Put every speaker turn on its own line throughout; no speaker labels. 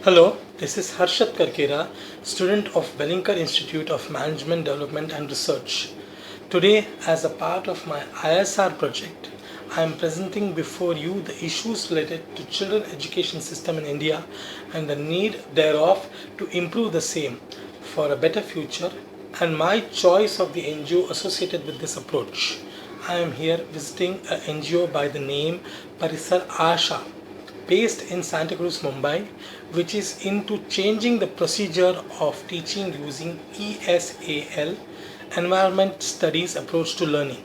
Hello, this is Harshad Karkera, student of Bellinger Institute of Management Development and Research. Today, as a part of my ISR project, I am presenting before you the issues related to children education system in India and the need thereof to improve the same for a better future and my choice of the NGO associated with this approach. I am here visiting an NGO by the name Parisar Asha, based in Santa Cruz, Mumbai, which is into changing the procedure of teaching using ESAL, Environment Studies Approach to Learning.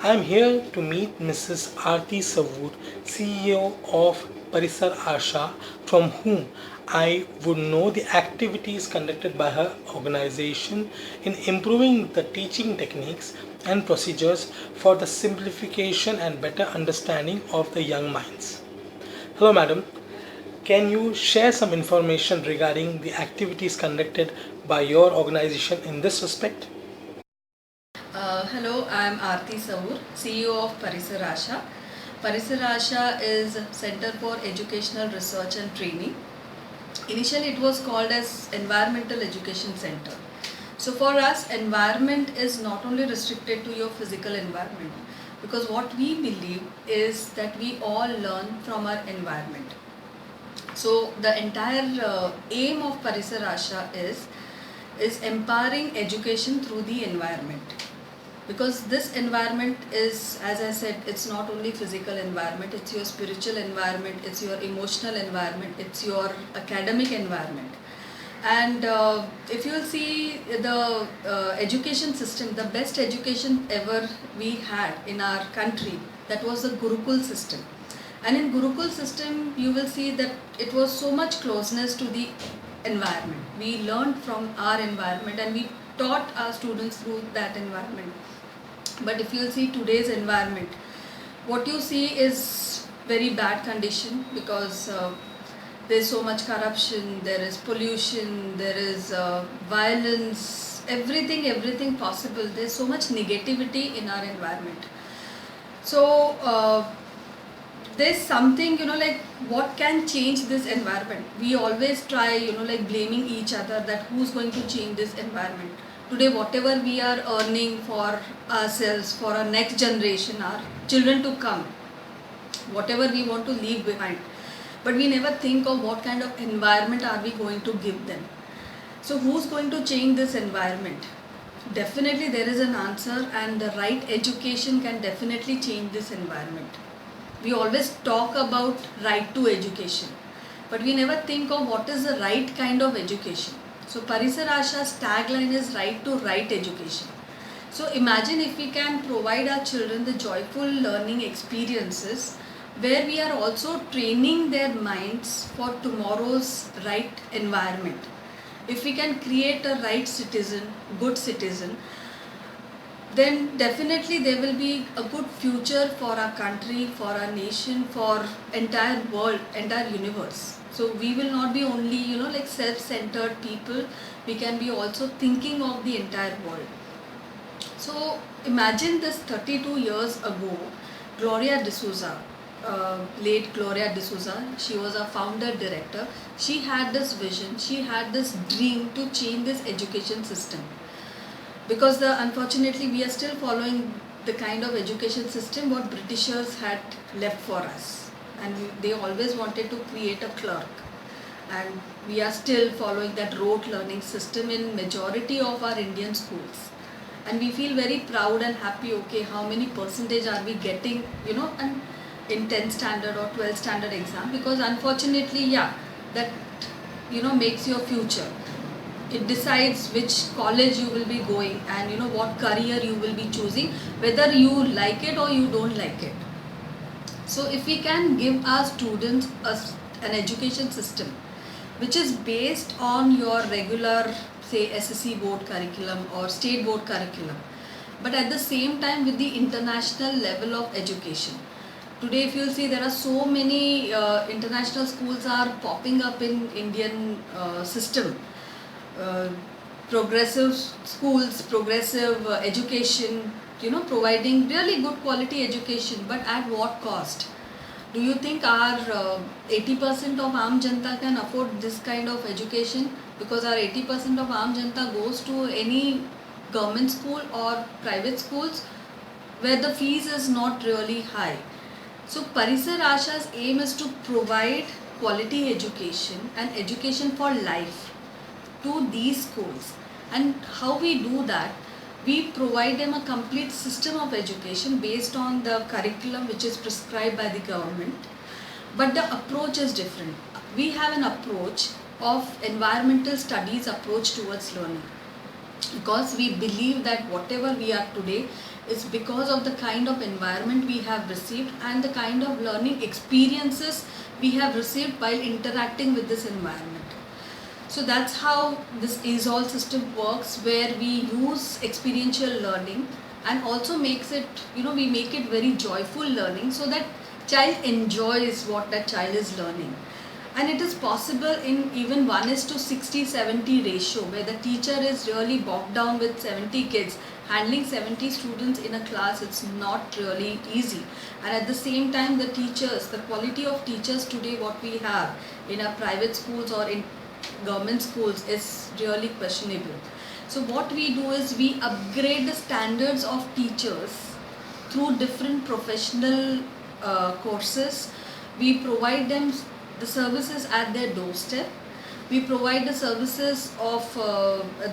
I am here to meet Mrs. Aarti Savoor, CEO of Parisar Asha, from whom I would know the activities conducted by her organization in improving the teaching techniques and procedures for the simplification and better understanding of the young minds. Hello, madam. Can you share some information regarding the activities conducted by your organization in this respect?
Hello, I am Aarti Savoor, CEO of Parisar Asha. Parisar Asha is Center for Educational Research and Training. Initially, it was called as Environmental Education Center. So for us, environment is not only restricted to your physical environment, because what we believe is that we all learn from our environment. So the entire aim of Parisar Asha is empowering education through the environment, because this environment is, as I said, it's not only physical environment, it's your spiritual environment, it's your emotional environment, it's your academic environment. And if you'll see the education system, the best education ever we had in our country, that was the Gurukul system. And in Gurukul system, you will see that it was so much closeness to the environment. We learned from our environment and we taught our students through that environment. But if you see today's environment, what you see is very bad condition, because there's so much corruption, there is pollution, there is violence, everything possible. There's so much negativity in our environment. So there's something, like what can change this environment. We always try, like blaming each other that who's going to change this environment. Today, whatever we are earning for ourselves, for our next generation, our children to come, whatever we want to leave behind, but we never think of what kind of environment are we going to give them. So who's going to change this environment? Definitely there is an answer, and the right education can definitely change this environment. We always talk about right to education, but we never think of what is the right kind of education. So Parisar Asha's tagline is right to right education. So imagine if we can provide our children the joyful learning experiences, where we are also training their minds for tomorrow's right environment. If we can create a right citizen, good citizen, then definitely there will be a good future for our country, for our nation, for entire world, entire universe. So we will not be only, like self-centered people, we can be also thinking of the entire world. So imagine this 32 years ago, Gloria D'Souza, late Gloria D'Souza, she was a founder director. She had this vision, she had this dream to change this education system. Because unfortunately we are still following the kind of education system what Britishers had left for us. And they always wanted to create a clerk. And we are still following that rote learning system in majority of our Indian schools. And we feel very proud and happy, okay, how many percentage are we getting, and in 10th standard or 12th standard exam, because unfortunately, that, makes your future. It decides which college you will be going and what career you will be choosing, whether you like it or you don't like it. So if we can give our students an education system which is based on your regular, say, SSC board curriculum or state board curriculum, but at the same time with the international level of education. Today, if you'll see, there are so many international schools are popping up in Indian system. Progressive schools, progressive education, providing really good quality education, but at what cost? Do you think our 80% of Aam Janta can afford this kind of education? Because our 80% of Aam Janta goes to any government school or private schools where the fees is not really high. So Parisar Asha's aim is to provide quality education and education for life to these schools. And how we do that, we provide them a complete system of education based on the curriculum which is prescribed by the government, but the approach is different. We have an approach of environmental studies approach towards learning, because we believe that whatever we are today is because of the kind of environment we have received and the kind of learning experiences we have received while interacting with this environment. So that's how this ESOL system works, where we use experiential learning and also makes it, we make it very joyful learning so that child enjoys what that child is learning. And it is possible in even 1:60-70 ratio, where the teacher is really bogged down with 70 kids. Handling 70 students in a class, it's not really easy. And at the same time, the teachers, the quality of teachers today, what we have in our private schools or in government schools is really questionable. So what we do is we upgrade the standards of teachers through different professional courses. We provide them the services at their doorstep. We provide the services of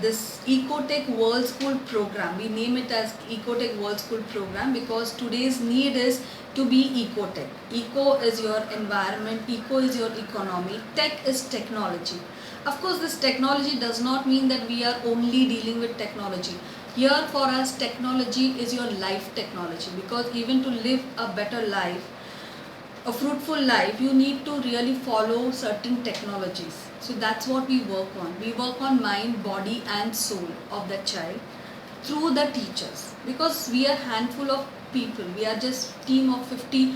this Ecotech World School program. We name it as Ecotech World School program because today's need is to be ecotech. Eco is your environment, eco is your economy, tech is technology. Of course, this technology does not mean that we are only dealing with technology. Here for us, technology is your life technology, because even to live a better life, a fruitful life, you need to really follow certain technologies. So that's what we work on. We work on mind, body and soul of the child through the teachers, because we are handful of people. We are just team of 50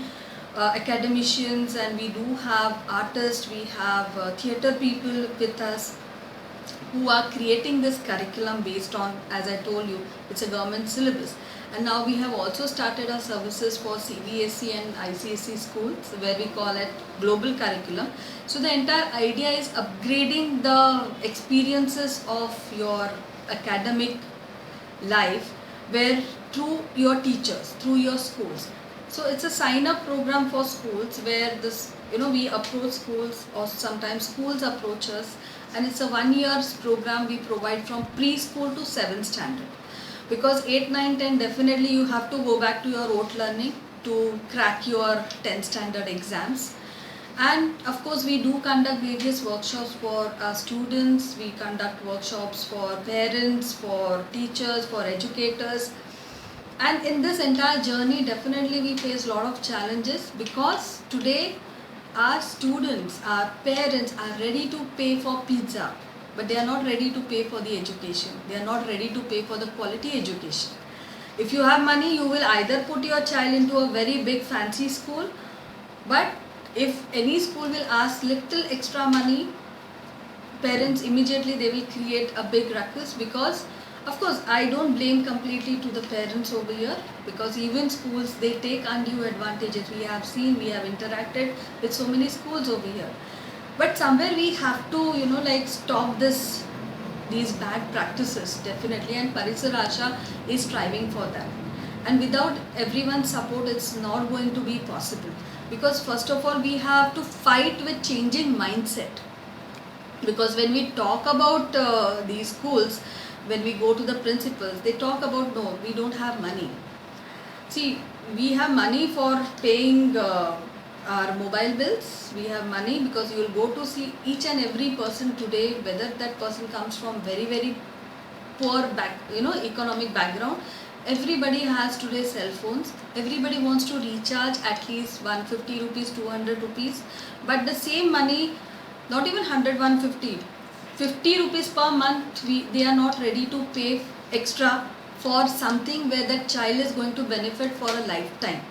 academicians, and we do have artists, we have theatre people with us who are creating this curriculum based on, as I told you, it's a government syllabus. And now we have also started our services for CBSE and ICSE schools, where we call it global curriculum. So the entire idea is upgrading the experiences of your academic life, where through your teachers, through your schools. So it's a sign up program for schools where this, we approach schools, or sometimes schools approach us, and it's a 1 year program we provide from preschool to 7th standard. Because 8, 9, 10, definitely you have to go back to your rote learning to crack your 10th standard exams. And of course, we do conduct various workshops for students, we conduct workshops for parents, for teachers, for educators. And in this entire journey, definitely we face a lot of challenges, because today our students, our parents are ready to pay for pizza, but they are not ready to pay for the education. They are not ready to pay for the quality education. If you have money, you will either put your child into a very big fancy school, but if any school will ask little extra money, parents immediately they will create a big ruckus. Because of course I don't blame completely to the parents over here, because even schools, they take undue advantages. We have seen, we have interacted with so many schools over here. But somewhere we have to, stop these bad practices, definitely. And Parisar Asha is striving for that. And without everyone's support, it's not going to be possible. Because first of all, we have to fight with changing mindset. Because when we talk about these schools, when we go to the principals, they talk about, no, we don't have money. See, we have money for paying our mobile bills. We have money because you will go to see each and every person today, whether that person comes from very, very poor economic background. Everybody has today cell phones. Everybody wants to recharge at least 150 rupees, 200 rupees. But the same money, not even 100, 150, 50 rupees per month, they are not ready to pay extra for something where that child is going to benefit for a lifetime.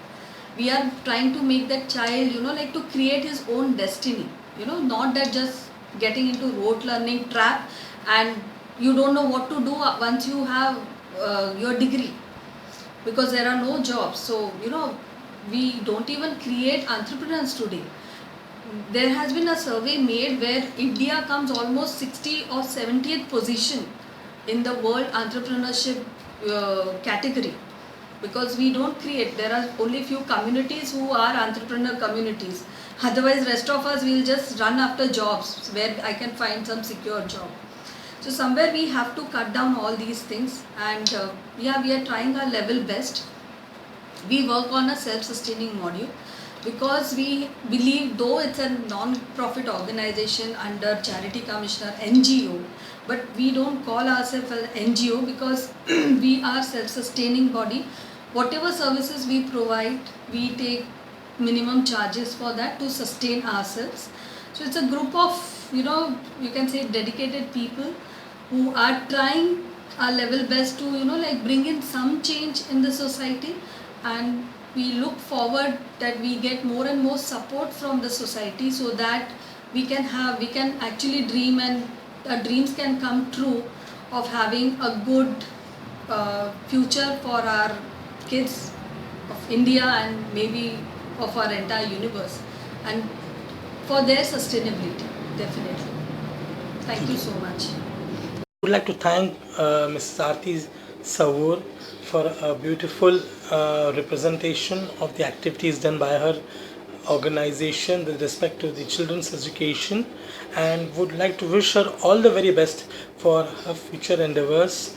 We are trying to make that child, to create his own destiny. Not that just getting into rote learning trap and you don't know what to do once you have your degree, because there are no jobs. So, we don't even create entrepreneurs today. There has been a survey made where India comes almost 60 or 70th position in the world entrepreneurship category, because we don't create. There are only few communities who are entrepreneur communities. Otherwise, rest of us will just run after jobs where I can find some secure job. So somewhere we have to cut down all these things, and yeah, we are trying our level best. We work on a self-sustaining module because we believe, though it's a non-profit organization under Charity Commissioner NGO, but we don't call ourselves an NGO because we are self-sustaining body. Whatever services we provide, we take minimum charges for that to sustain ourselves. So it's a group of, you can say, dedicated people who are trying our level best to, bring in some change in the society. And we look forward that we get more and more support from the society, so that we can actually dream, and our dreams can come true of having a good future for our kids of India, and maybe of our entire universe, and for their sustainability, definitely. Thank you so much.
I would like to thank Mrs. Aarti Savoor for a beautiful representation of the activities done by her organization with respect to the children's education, and would like to wish her all the very best for her future endeavors.